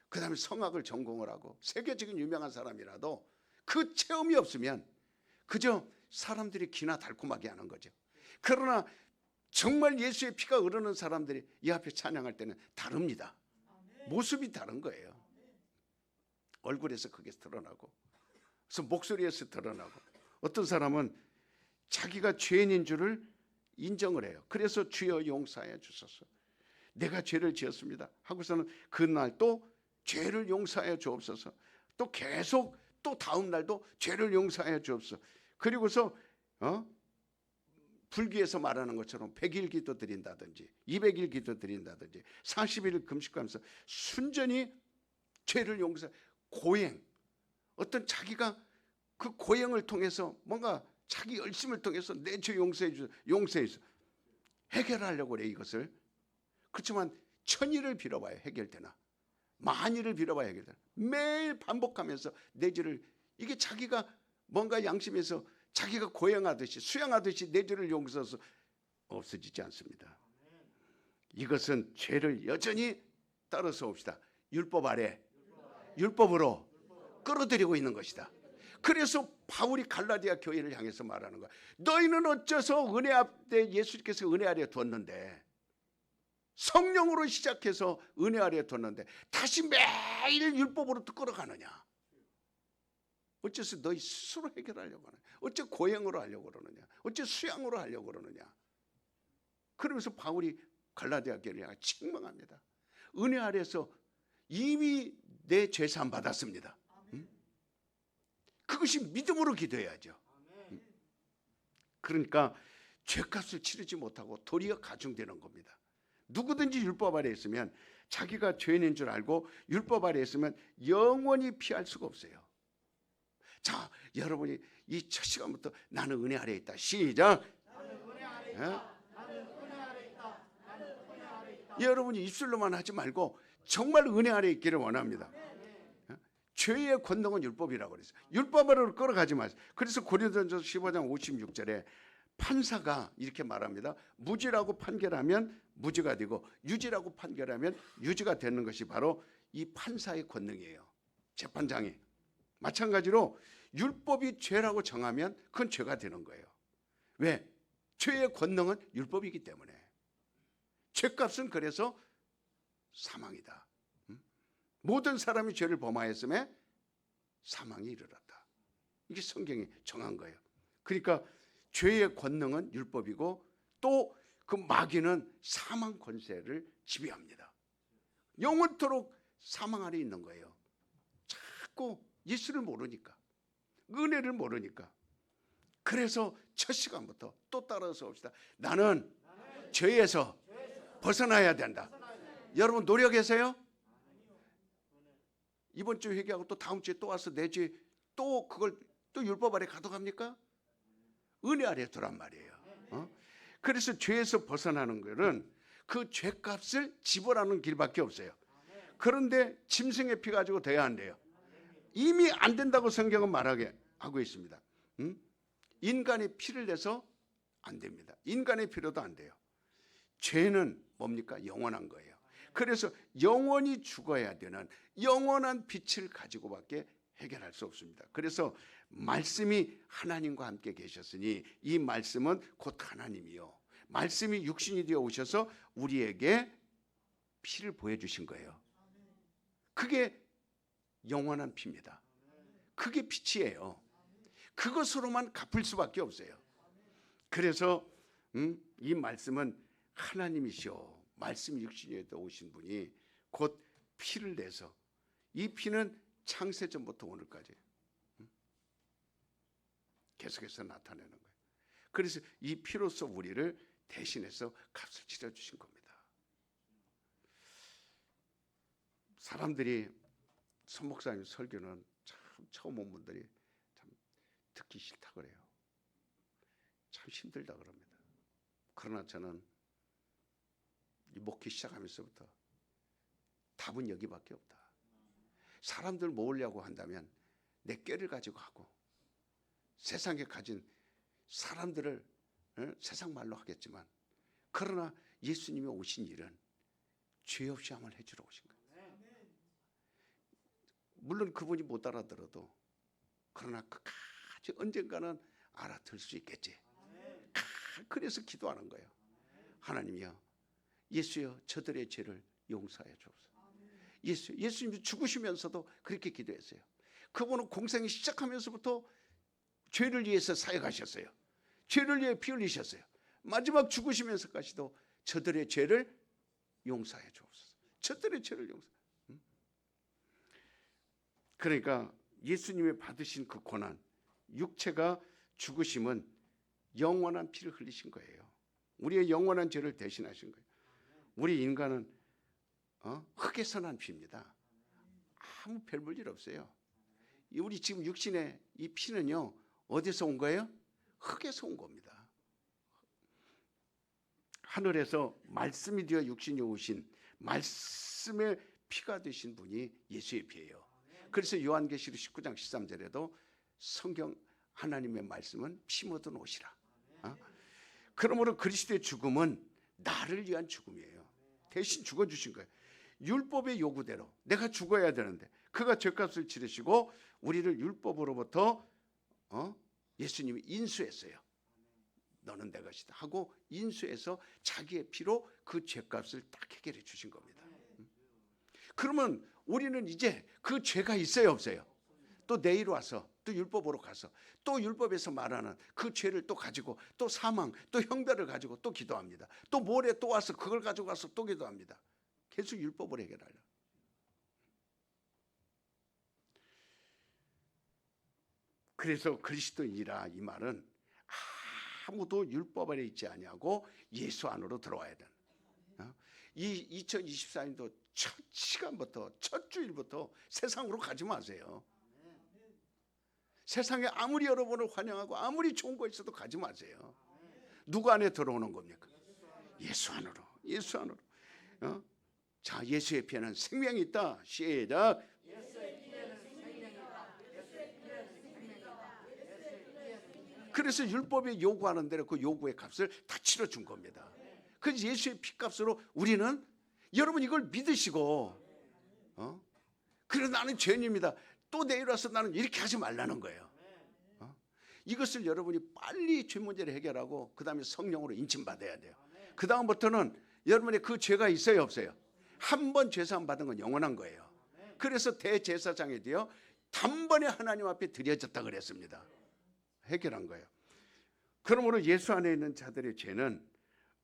그 다음에 성악을 전공을 하고 세계적인 유명한 사람이라도 그 체험이 없으면 그저 사람들이 기나 달콤하게 하는 거죠. 그러나 정말 예수의 피가 흐르는 사람들이 이 앞에 찬양할 때는 다릅니다. 모습이 다른 거예요. 얼굴에서 그게 드러나고, 그래서 목소리에서 드러나고, 어떤 사람은 자기가 죄인인 줄을 인정을 해요. 그래서 주여 용서하여 주소서, 내가 죄를 지었습니다 하고서는 그날 또 죄를 용서하여 주옵소서, 또 계속 또 다음 날도 죄를 용서하여 주옵소서. 그리고서 불교에서 말하는 것처럼 100일 기도 드린다든지 200일 기도 드린다든지 40일 금식하면서 순전히 죄를 용서, 고행, 어떤 자기가 그 고행을 통해서 뭔가 자기 열심을 통해서 내 죄 용서해서 해결하려고 그래 이것을. 그렇지만 천일을 빌어봐야 해결되나, 만일을 빌어봐야 해결되나. 매일 반복하면서 내 죄를, 이게 자기가 뭔가 양심에서 자기가 고행하듯이 수양하듯이 내 죄를 용서해서 없어지지 않습니다. 이것은 죄를 여전히 따라서 옵시다. 율법 아래, 율법으로 끌어들이고 있는 것이다. 그래서 바울이 갈라디아 교회를 향해서 말하는 거야. 너희는 어째서 은혜 앞에 예수께서 은혜 아래 두었는데, 성령으로 시작해서 은혜 아래 두었는데 다시 매일 율법으로 끌어가느냐. 어째서 너희 스스로 해결하려고 하느냐. 어째 고행으로 하려고 그러느냐. 어째 수양으로 하려고 그러느냐. 그러면서 바울이 갈라디아 교회를 향해 책망합니다. 은혜 아래에서 이미 내 죄사함 받았습니다. 그것이 믿음으로 기도해야죠. 그러니까 죄값을 치르지 못하고 도리어 가중되는 겁니다. 누구든지 율법 아래 있으면, 자기가 죄인인 줄 알고 율법 아래 있으면 영원히 피할 수가 없어요. 자, 여러분이 이 첫 시간부터 나는 은혜 아래 있다. 시작. 나는 은혜 아래 있다. 나는 은혜 아래 있다. 나는 은혜 아래 있다. 여러분이 입술로만 하지 말고 정말 은혜 아래 있기를 원합니다. 죄의 권능은 율법이라고 그랬어요. 율법 아래로 끌어가지 마세요. 그래서 고린도전서 15장 56절에 판사가 이렇게 말합니다. 무지라고 판결하면 무지가 되고 유지라고 판결하면 유지가 되는 것이 바로 이 판사의 권능이에요. 재판장이. 마찬가지로 율법이 죄라고 정하면 그건 죄가 되는 거예요. 왜? 죄의 권능은 율법이기 때문에. 죄값은 그래서 사망이다. 모든 사람이 죄를 범하였음에 사망이 이르렀다. 이게 성경이 정한 거예요. 그러니까 죄의 권능은 율법이고 또 그 마귀는 사망 권세를 지배합니다. 영원토록 사망 아래 있는 거예요. 자꾸 예수를 모르니까, 은혜를 모르니까. 그래서 첫 시간부터 또 따라서 옵시다. 나는 죄에서 벗어나야 된다. 여러분 노력하세요? 이번 주 회개하고 또 다음 주에 또 와서 내 죄 또 그걸 또 율법 아래 가둬갑니까? 은혜 아래 두란 말이에요. 그래서 죄에서 벗어나는 것은 그 죄값을 지불하는 길밖에 없어요. 그런데 짐승의 피 가지고 돼야 한대요. 이미 안 된다고 성경은 말하게 하고 있습니다. 인간의 피를 내서 안 됩니다. 인간의 피로도 안 돼요. 죄는 뭡니까? 영원한 거예요. 그래서 영원히 죽어야 되는 영원한 빛을 가지고밖에 해결할 수 없습니다. 그래서 말씀이 하나님과 함께 계셨으니 이 말씀은 곧 하나님이요. 말씀이 육신이 되어 오셔서 우리에게 피를 보여주신 거예요. 그게 영원한 피입니다. 그게 빛이에요. 그것으로만 갚을 수밖에 없어요. 그래서 이 말씀은 하나님이시오. 말씀이 육신이 되어 오신 분이 곧 피를 내서, 이 피는 창세전부터 오늘까지 계속해서 나타내는 거예요. 그래서 이 피로서 우리를 대신해서 값을 치러주신 겁니다. 사람들이 선 목사님 설교는 참 처음 온 분들이 참 듣기 싫다 그래요. 참 힘들다 그럽니다. 그러나 저는 이 목회 시작하면서부터 답은 여기밖에 없다. 사람들 모으려고 한다면 내 꾀를 가지고 하고, 세상에 가진 사람들을 세상 말로 하겠지만, 그러나 예수님이 오신 일은 죄 없이 함을 해주러 오신 거예요. 물론 그분이 못 알아들어도, 그러나 끝까지 언젠가는 알아들 수 있겠지. 그래서 기도하는 거예요. 하나님이여, 예수여, 저들의 죄를 용서하여 주옵소서. 예수님이 죽으시면서도 그렇게 기도했어요. 그분은 공생이 시작하면서부터 죄를 위해서 사역하셨어요. 죄를 위해 피 흘리셨어요. 마지막 죽으시면서까지도 저들의 죄를 용서해 주옵소서. 저들의 죄를 용서. 그러니까 예수님이 받으신 그 고난, 육체가 죽으심은 영원한 피를 흘리신 거예요. 우리의 영원한 죄를 대신하신 거예요. 우리 인간은 흙에서 난 피입니다. 아무 별 볼 일 없어요. 우리 지금 육신의 이 피는요, 어디서 온 거예요? 흙에서 온 겁니다. 하늘에서 말씀이 되어 육신이 오신 말씀의 피가 되신 분이 예수의 피예요. 그래서 요한계시록 19장 13절에도 성경 하나님의 말씀은 피 묻은 옷이라. 그러므로 그리스도의 죽음은 나를 위한 죽음이에요. 대신 죽어주신 거예요. 율법의 요구대로 내가 죽어야 되는데 그가 죄값을 치르시고 우리를 율법으로부터 예수님이 인수했어요. 너는 내 것이다 하고 인수해서 자기의 피로 그 죄값을 딱 해결해 주신 겁니다. 그러면 우리는 이제 그 죄가 있어요, 없어요? 또 내일 와서 또 율법으로 가서 또 율법에서 말하는 그 죄를 또 가지고 또 사망, 또 형벌을 가지고 또 기도합니다. 또 모레 또 와서 그걸 가지고 와서 또 기도합니다. 계속 율법을 해결하려. 그래서 그리스도인이라 이 말은 아무도 율법 아래 있지 아니하고 예수 안으로 들어와야 되는. 이 2024년도 첫 시간부터 첫 주일부터 세상으로 가지 마세요. 세상에 아무리 여러분을 환영하고 아무리 좋은 거 있어도 가지 마세요. 누구 안에 들어오는 겁니까? 예수 안으로. 예수 안으로. 자, 예수의 피에는 생명이 있다. 시작. 그래서 율법이 요구하는 대로 그 요구의 값을 다 치러준 겁니다. 그래서 예수의 피값으로 우리는 여러분 이걸 믿으시고 그래 나는 죄인입니다. 또 내일 와서 나는 이렇게 하지 말라는 거예요. 이것을 여러분이 빨리 죄 문제를 해결하고 그 다음에 성령으로 인침받아야 돼요. 그 다음부터는 여러분의 그 죄가 있어요, 없어요? 한 번 죄사함 받은 건 영원한 거예요. 그래서 대제사장이 되어 단번에 하나님 앞에 드려졌다 그랬습니다. 해결한 거예요. 그러므로 예수 안에 있는 자들의 죄는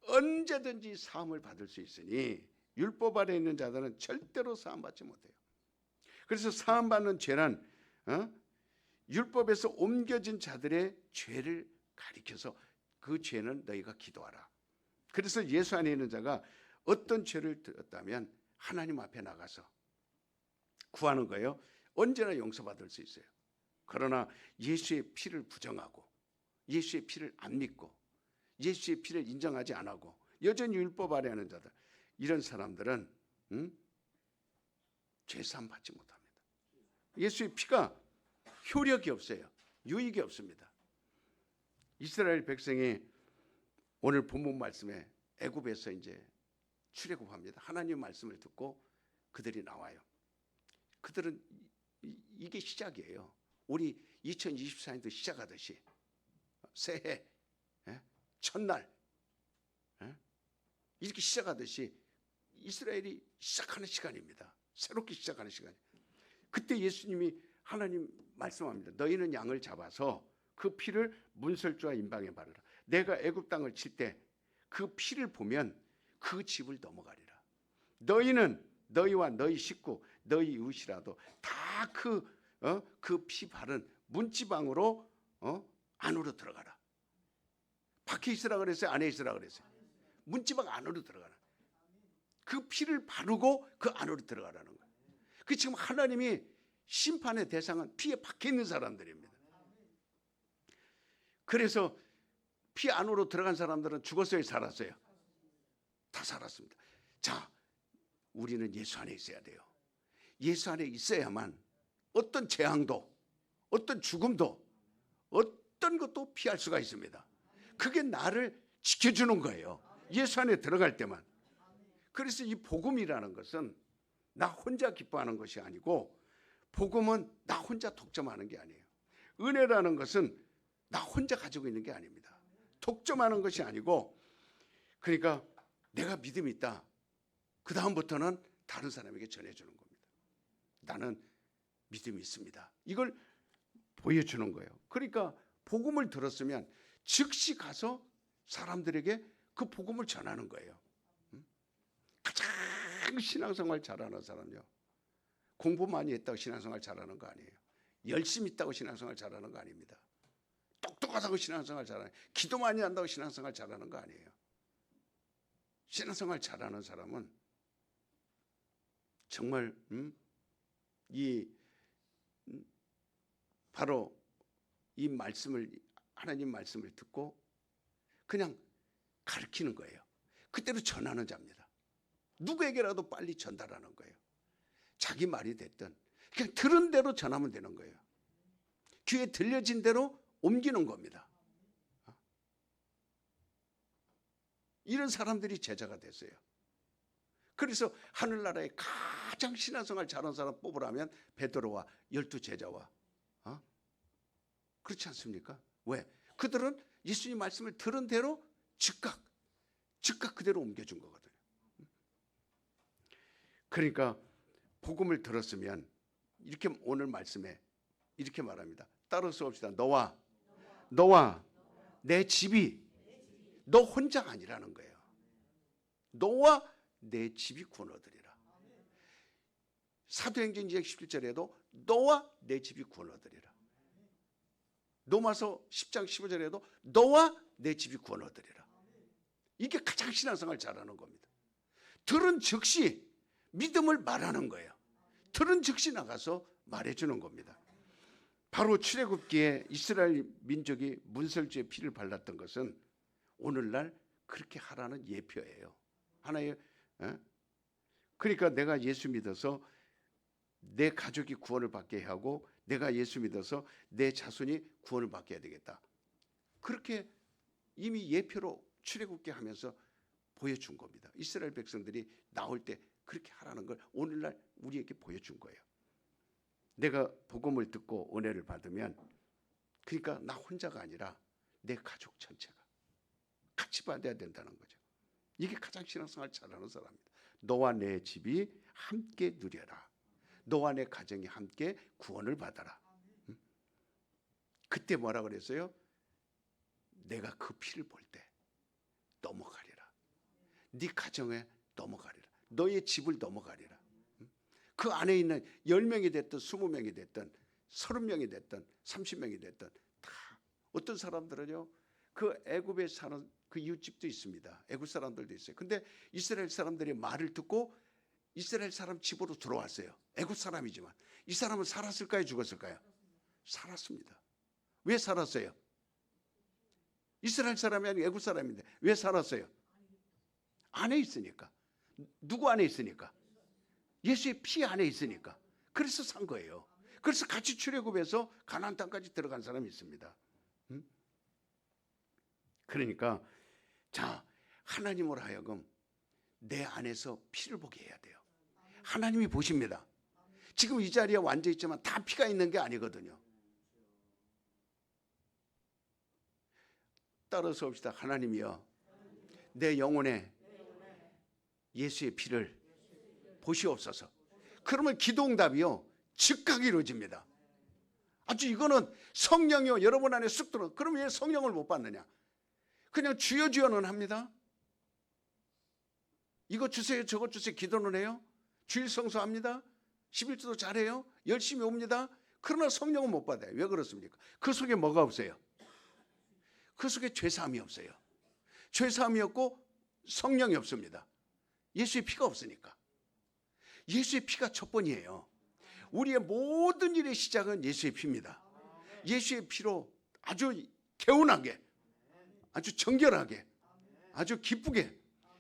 언제든지 사함을 받을 수 있으니 율법 아래 있는 자들은 절대로 사함받지 못해요. 그래서 사함받는 죄는 율법에서 옮겨진 자들의 죄를 가리켜서 그 죄는 너희가 기도하라. 그래서 예수 안에 있는 자가 어떤 죄를 들었다면 하나님 앞에 나가서 구하는 거예요. 언제나 용서받을 수 있어요. 그러나 예수의 피를 부정하고 예수의 피를 안 믿고 예수의 피를 인정하지 않고 여전히 율법 아래 하는 자들, 이런 사람들은 죄사함 받지 못합니다. 예수의 피가 효력이 없어요. 유익이 없습니다. 이스라엘 백성이 오늘 본문 말씀에 애굽에서 이제 출애굽합니다. 하나님의 말씀을 듣고 그들이 나와요. 그들은 이게 시작이에요. 우리 2024년도 시작하듯이 새해 첫날 이렇게 시작하듯이 이스라엘이 시작하는 시간입니다. 새롭게 시작하는 시간. 그때 예수님이 하나님 말씀합니다. 너희는 양을 잡아서 그 피를 문설주와 임방에 바르라. 내가 애굽 땅을 칠 때 그 피를 보면 그 집을 넘어가리라. 너희는 너희와 너희 식구 너희 이웃이라도 다 그 피 바른 문지방으로 안으로 들어가라. 밖에 있으라 그랬어요? 안에 있으라 그랬어요? 문지방 안으로 들어가라. 그 피를 바르고 그 안으로 들어가라는 거예요. 그 지금 하나님이 심판의 대상은 피에 박혀 있는 사람들입니다. 그래서 피 안으로 들어간 사람들은 죽었어요, 살았어요? 다 살았습니다. 자, 우리는 예수 안에 있어야 돼요. 예수 안에 있어야만 어떤 재앙도 어떤 죽음도 어떤 것도 피할 수가 있습니다. 그게 나를 지켜주는 거예요. 예수 안에 들어갈 때만. 그래서 이 복음이라는 것은 나 혼자 기뻐하는 것이 아니고 복음은 나 혼자 독점하는 게 아니에요. 은혜라는 것은 나 혼자 가지고 있는 게 아닙니다. 독점하는 것이 아니고 그러니까 내가 믿음이 있다. 그 다음부터는 다른 사람에게 전해주는 겁니다. 나는 믿음이 있습니다. 이걸 보여주는 거예요. 그러니까 복음을 들었으면 즉시 가서 사람들에게 그 복음을 전하는 거예요. 가장 신앙생활 잘하는 사람요. 공부 많이 했다고 신앙생활 잘하는 거 아니에요. 열심히 있다고 신앙생활 잘하는 거 아닙니다. 똑똑하다고 신앙생활 잘하는, 기도 많이 한다고 신앙생활 잘하는 거 아니에요. 신앙생활 잘하는 사람은 정말 바로 이 말씀을, 하나님 말씀을 듣고 그냥 가르치는 거예요. 그대로 전하는 자입니다. 누구에게라도 빨리 전달하는 거예요. 자기 말이 됐든 그냥 들은 대로 전하면 되는 거예요. 귀에 들려진 대로 옮기는 겁니다. 이런 사람들이 제자가 됐어요. 그래서 하늘나라에 가장 신앙생활 잘하는 사람 뽑으라면 베드로와 12제자와 그렇지 않습니까? 왜? 그들은 예수님 말씀을 들은 대로 즉각 그대로 옮겨준 거거든요. 그러니까 복음을 들었으면 이렇게 오늘 말씀에 이렇게 말합니다. 따로 수업시다. 너와 내 집이, 너 혼자가 아니라는 거예요. 너와 내 집이 구원 얻으리라. 사도행전 2장 11절에도 너와 내 집이 구원 얻으리라. 로마서 10장 15절에도 너와 내 집이 구원 얻으리라. 이게 가장 신앙생활 잘하는 겁니다. 들은 즉시 믿음을 말하는 거예요. 들은 즉시 나가서 말해주는 겁니다. 바로 출애굽기에 이스라엘 민족이 문설주에 피를 발랐던 것은 오늘날 그렇게 하라는 예표예요. 하나의 그러니까 내가 예수 믿어서 내 가족이 구원을 받게 하고 내가 예수 믿어서 내 자손이 구원을 받게 해야 되겠다. 그렇게 이미 예표로 출애굽기 하면서 보여준 겁니다. 이스라엘 백성들이 나올 때 그렇게 하라는 걸 오늘날 우리에게 보여준 거예요. 내가 복음을 듣고 은혜를 받으면, 그러니까 나 혼자가 아니라 내 가족 전체가 같이 받아야 된다는 거죠. 이게 가장 신앙생활 잘하는 사람입니다. 너와 내 집이 함께 누려라. 너와 내 가정이 함께 구원을 받아라. 그때 뭐라 그랬어요? 내가 그 피를 볼 때 넘어가리라. 네 가정에 넘어가리라. 너의 집을 넘어가리라. 그 안에 있는 10명이 됐든 20명이 됐든 30명이 됐든 30명이 됐든 다, 어떤 사람들은요 그 애굽에 사는 그 이웃집도 있습니다. 애굽 사람들도 있어요. 근데 이스라엘 사람들이 말을 듣고 이스라엘 사람 집으로 들어왔어요. 애굽 사람이지만 이 사람은 살았을까요? 죽었을까요? 살았습니다. 왜 살았어요? 이스라엘 사람이 아니고 애굽 사람인데 왜 살았어요? 안에 있으니까. 누구 안에 있으니까? 예수의 피 안에 있으니까. 그래서 산 거예요. 그래서 같이 출애굽해서 가나안 땅까지 들어간 사람이 있습니다. 그러니까 자, 하나님으로 하여금 내 안에서 피를 보게 해야 돼요. 하나님이 보십니다. 지금 이 자리에 앉아 있지만 다 피가 있는 게 아니거든요. 따라서 봅시다. 하나님이여, 내 영혼에 예수의 피를 보시옵소서. 그러면 기도응답이요 즉각 이루어집니다. 아주 이거는 성령이요 여러분 안에 쑥 들어. 그럼 왜 성령을 못 받느냐? 그냥 주여 주여는 합니다. 이거 주세요 저거 주세요 기도는 해요. 주일 성수합니다. 11조도 잘해요. 열심히 옵니다. 그러나 성령은 못 받아요. 왜 그렇습니까? 그 속에 뭐가 없어요? 그 속에 죄사함이 없어요. 죄사함이 없고 성령이 없습니다. 예수의 피가 없으니까. 예수의 피가 첫 번이에요. 우리의 모든 일의 시작은 예수의 피입니다. 예수의 피로 아주 개운하게, 아주 정결하게, 아주 기쁘게.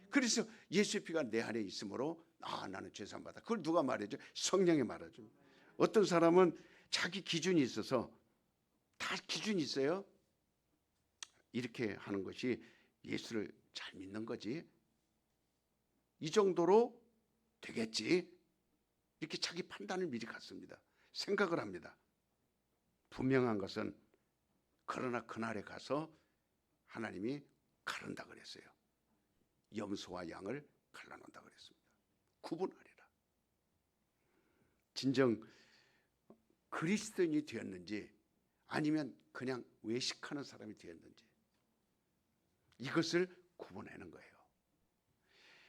그래서 예수의 피가 내 안에 있으므로 나는 죄사함 받아. 그걸 누가 말해줘? 성령이 말해줘. 어떤 사람은 자기 기준이 있어서, 다 기준이 있어요. 이렇게 하는 것이 예수를 잘 믿는 거지. 이 정도로 되겠지. 이렇게 자기 판단을 미리 갖습니다. 생각을 합니다. 분명한 것은 그러나 그날에 가서 하나님이 가른다 그랬어요. 염소와 양을 갈라놓는다 그랬습니다. 구분하리라. 진정 그리스도인이 되었는지 아니면 그냥 외식하는 사람이 되었는지 이것을 구분하는 거예요.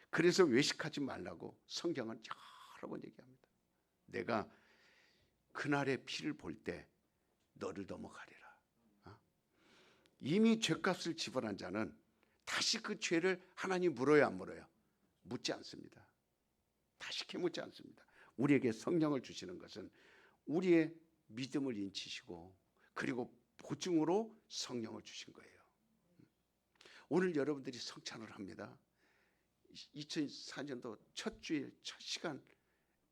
그래서 외식하지 말라고 성경은 여러 번 얘기합니다. 내가 그날의 피를 볼 때 너를 넘어가리라. 이미 죄값을 지불한 자는 다시 그 죄를 하나님 물어요, 안 물어요? 묻지 않습니다. 다시 캐묻지 않습니다. 우리에게 성령을 주시는 것은 우리의 믿음을 인치시고 그리고 보증으로 성령을 주신 거예요. 오늘 여러분들이 성찬을 합니다. 2004년도 첫 주일, 첫 시간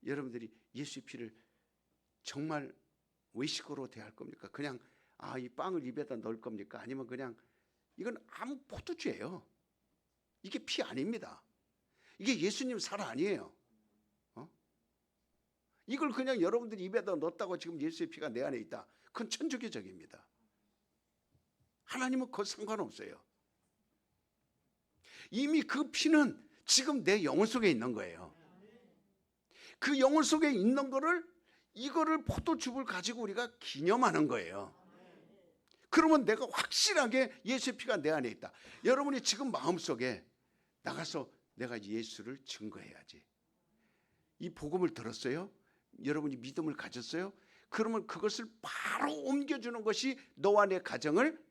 여러분들이 예수의 피를 정말 외식으로 대할 겁니까? 그냥 이 빵을 입에다 넣을 겁니까? 아니면 그냥 이건 아무 포도주예요. 이게 피 아닙니다. 이게 예수님 살 아니에요. 이걸 그냥 여러분들이 입에다 넣었다고 지금 예수의 피가 내 안에 있다. 그건 천주교적입니다. 하나님은 그거 상관없어요. 이미 그 피는 지금 내 영혼 속에 있는 거예요. 그 영혼 속에 있는 거를 이거를 포도즙을 가지고 우리가 기념하는 거예요. 그러면 내가 확실하게 예수의 피가 내 안에 있다. 여러분이 지금 마음속에 나가서 내가 예수를 증거해야지. 이 복음을 들었어요? 여러분이 믿음을 가졌어요? 그러면 그것을 바로 옮겨주는 것이 너와 내 가정을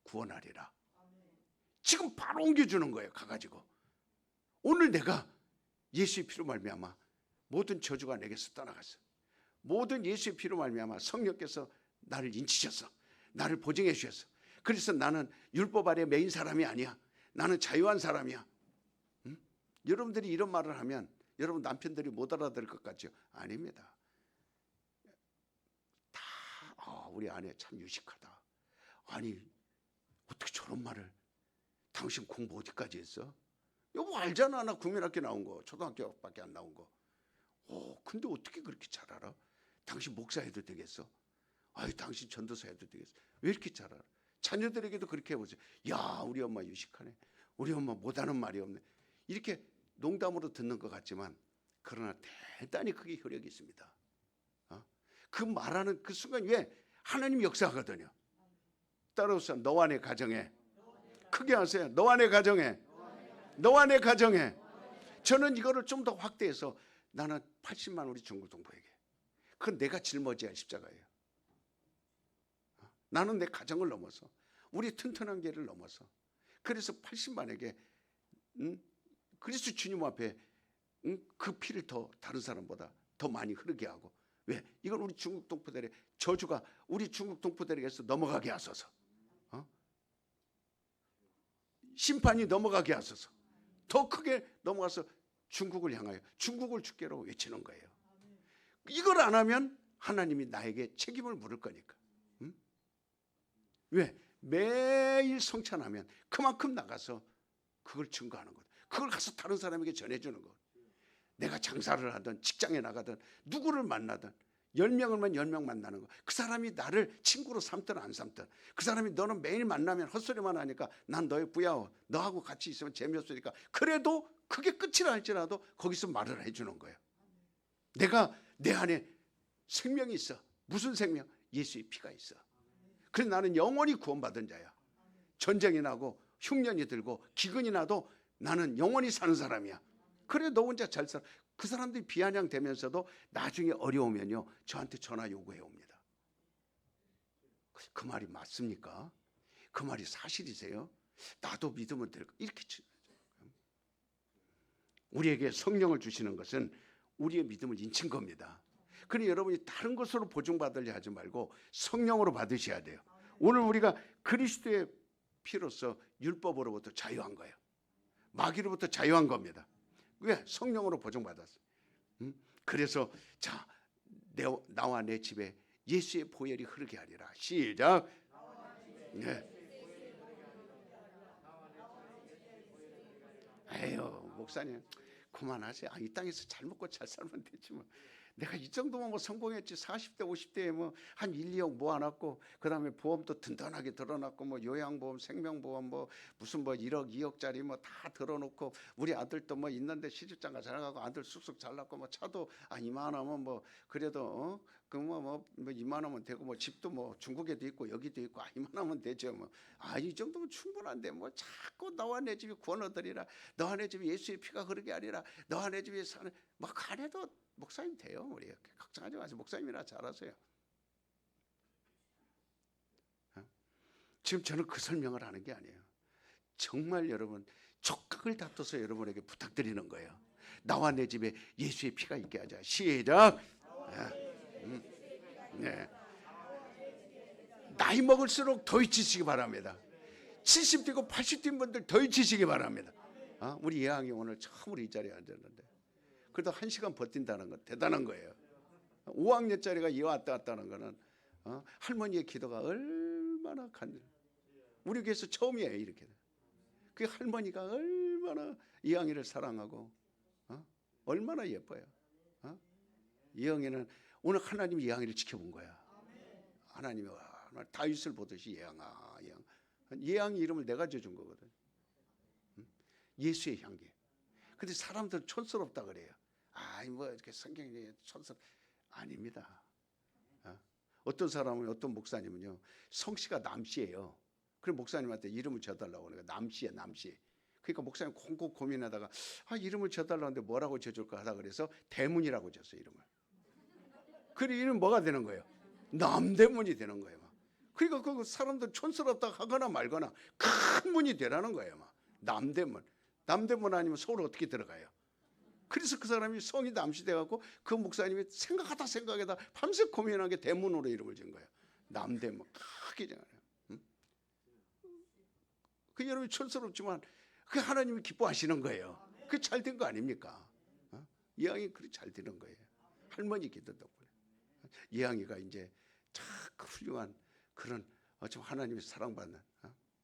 구원하리라. 지금 바로 옮겨주는 거예요. 가가지고 오늘 내가 예수의 피로 말미암아 모든 저주가 내게서 떠나갔어. 모든 예수의 피로 말미암아 성령께서 나를 인치셔서 나를 보증해 주셨어. 그래서 나는 율법 아래 매인 사람이 아니야. 나는 자유한 사람이야. 여러분들이 이런 말을 하면 여러분 남편들이 못 알아들을 것 같죠? 아닙니다. 다 우리 아내 참 유식하다. 아니 어떻게 저런 말을. 당신 공부 어디까지 했어? 여보 알잖아. 나 국민학교 나온 거. 초등학교밖에 안 나온 거. 근데 어떻게 그렇게 잘 알아? 당신 목사 해도 되겠어? 당신 전도사 해도 되겠어? 왜 이렇게 잘 알아? 자녀들에게도 그렇게 해보세요. 야 우리 엄마 유식하네. 우리 엄마 못하는 말이 없네. 이렇게 농담으로 듣는 것 같지만 그러나 대단히 크게 효력이 있습니다. 그 말하는 그 순간 왜 하나님 역사하거든요. 따라서 너와 내 가정에 크게 하세요. 너와 내 가정에 너와 내 가정에 저는 이거를 좀 더 확대해서 나는 80만 우리 중국 동포에게 그건 내가 짊어져야 할 십자가예요. 나는 내 가정을 넘어서 우리 튼튼한 길을 넘어서 그래서 80만에게 그리스도 주님 앞에 그 피를 더 다른 사람보다 더 많이 흐르게 하고 왜? 이건 우리 중국 동포들의 저주가 우리 중국 동포들에게서 넘어가게 하소서. 심판이 넘어가게 하소서. 더 크게 넘어가서 중국을 향하여 중국을 주께로 외치는 거예요. 이걸 안 하면 하나님이 나에게 책임을 물을 거니까. 왜? 매일 성찬하면 그만큼 나가서 그걸 증거하는 것. 그걸 가서 다른 사람에게 전해주는 것. 내가 장사를 하든 직장에 나가든 누구를 만나든 10명을만 10명 만나는 거. 그 사람이 나를 친구로 삼든 안 삼든 그 사람이 너는 매일 만나면 헛소리만 하니까 난 너의 부야워. 너하고 같이 있으면 재미없으니까 그래도 그게 끝이라 할지라도 거기서 말을 해주는 거예요. 내가 내 안에 생명이 있어. 무슨 생명? 예수의 피가 있어. 그래서 나는 영원히 구원받은 자야. 전쟁이 나고 흉년이 들고 기근이 나도 나는 영원히 사는 사람이야. 그래 너 혼자 잘 살아. 그 사람들이 비아냥되면서도 나중에 어려우면요 저한테 전화 요구해 옵니다. 그 말이 맞습니까? 그 말이 사실이세요? 나도 믿으면 될 거. 이렇게 우리에게 성령을 주시는 것은 우리의 믿음을 인친 겁니다. 그러니 여러분이 다른 것으로 보증받으려 하지 말고 성령으로 받으셔야 돼요. 오늘 우리가 그리스도의 피로서 율법으로부터 자유한 거예요. 마귀로부터 자유한 겁니다. 왜? 성령으로 보증받았어요. 그래서 자 나와 내 집에 예수의 보혈이 흐르게 하리라. 시작. 네. 에휴 목사님 그만하세요. 이 땅에서 잘 먹고 잘 살면 되지 뭐. 내가 이 정도면 뭐 성공했지. 40대 50대에 뭐 한 1, 2억 모아놨고 그다음에 보험도 든든하게 들어놨고 뭐 요양보험 생명보험 뭐 무슨 뭐 1억 2억짜리 뭐 다 들어놓고 우리 아들도 뭐 있는데 시집장가 잘 가고 아들 쑥쑥 잘 낳고 뭐 차도 이만하면 뭐 그래도 뭐 이만하면 되고 뭐 집도 뭐 중국에도 있고 여기도 있고 이만하면 되죠. 뭐 이 정도면 충분한데 뭐 자꾸 너와 내 집이 구원 얻으리라, 너와 내 집이 예수의 피가 흐르게 하리라, 너와 내 집에 사는 뭐 간에도 목사님 돼요. 우리 걱정하지 마세요. 목사님이라 잘하세요. 지금 저는 그 설명을 하는 게 아니에요. 정말 여러분 촉각을 다퉈서 여러분에게 부탁드리는 거예요. 나와 내 집에 예수의 피가 있게 하자. 시작. 네. 나이 먹을수록 더 잊히시기 바랍니다. 70대고 80대 분들 더 잊히시기 바랍니다. 우리 예왕이 오늘 처음으로 이 자리에 앉았는데 그래도 1시간 버틴다는 건 대단한 거예요. 5학년짜리가 이 왔다 갔다는 거는 할머니의 기도가 얼마나 간절. 우리 교회에서 처음이에요. 이렇게. 그 할머니가 얼마나 이왕이를 사랑하고 얼마나 예뻐요. 이왕이는 오늘 하나님이 이왕이를 지켜본 거야. 하나님이 다윗을 보듯이 예왕아, 예왕이 이름을 내가 지어준 거거든. 예수의 향기. 근데 사람들은 촌스럽다 그래요. 뭐 이렇게 성경이 촌스럽 아닙니다. 어떤 사람은 어떤 목사님은요 성씨가 남씨예요. 그럼 목사님한테 이름을 지어달라고 그러니까 남씨야 남씨. 그러니까 목사님 콩콩 고민하다가 이름을 지어달라고 하는데 뭐라고 지어줄까 하다 그래서 대문이라고 지었어요 이름을. 그래 이름 뭐가 되는 거예요? 남대문이 되는 거예요. 그러니까 그 사람들 촌스럽다 하거나 말거나 큰 문이 되라는 거예요. 남대문. 남대문 아니면 서울 어떻게 들어가요? 그래서 그 사람이 성이 남씨 돼갖고 그 목사님이 생각하다 밤새 고민한 게 대문으로 이름을 지은 거예요. 남대문. 크게 정하네요. 그 여러분이 촌스럽지만 그 하나님이 기뻐하시는 거예요. 그게 잘 된 거 아닙니까? 예왕이 그렇게 잘 되는 거예요. 할머니 기도 덕분에. 예왕이가 이제 참 훌륭한 그런 좀 하나님의 사랑받는.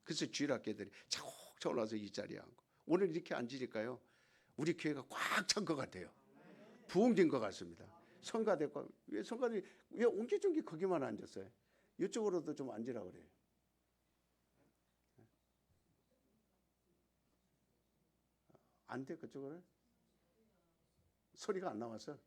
그래서 주일학교들이 차곡차곡 올라서 이 자리에 앉고 오늘 이렇게 앉으니까요. 우리 교회가 꽉 찬 것 같아요. 부흥된 것 같습니다. 성가대과 왜 성가대 왜 옹기종기 거기만 앉았어요? 이쪽으로도 좀 앉으라 그래요. 안 돼 그쪽으로? 소리가 안 나와서.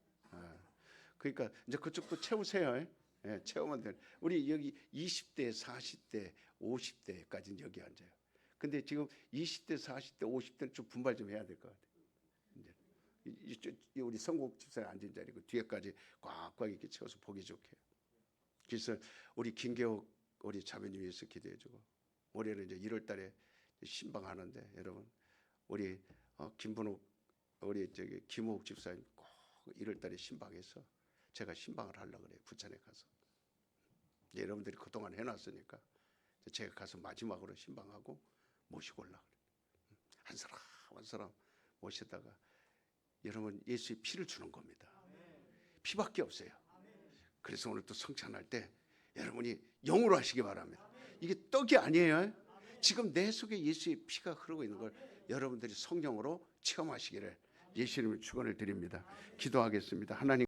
그러니까 이제 그쪽도 채우세요. 예, 채우면 돼. 우리 여기 20대, 40대, 50대까지는 여기 앉아요. 근데 지금 20대, 40대, 50대는 좀 분발 좀 해야 될 것 같아요. 이제 우리 성국 집사에 앉은 자리고 뒤에까지 꽉꽉 이렇게 채워서 보기 좋게. 그래서 우리 김계옥 우리 자매님이 위해서 기도해주고 올해는 이제 1월달에 신방하는데 여러분 우리 김분옥 우리 김호욱 집사님 꼭 1월달에 신방해서 제가 신방을 하려고 그래요. 부천에 가서. 여러분들이 그동안 해놨으니까 제가 가서 마지막으로 신방하고 모시고 올라고 그래요. 한 사람 모시다가 여러분 예수의 피를 주는 겁니다. 피밖에 없어요. 그래서 오늘 또 성찬할 때 여러분이 영으로 하시기 바랍니다. 이게 떡이 아니에요. 지금 내 속에 예수의 피가 흐르고 있는 걸 여러분들이 성령으로 체험하시기를 예수님을 축원을 드립니다. 기도하겠습니다. 하나님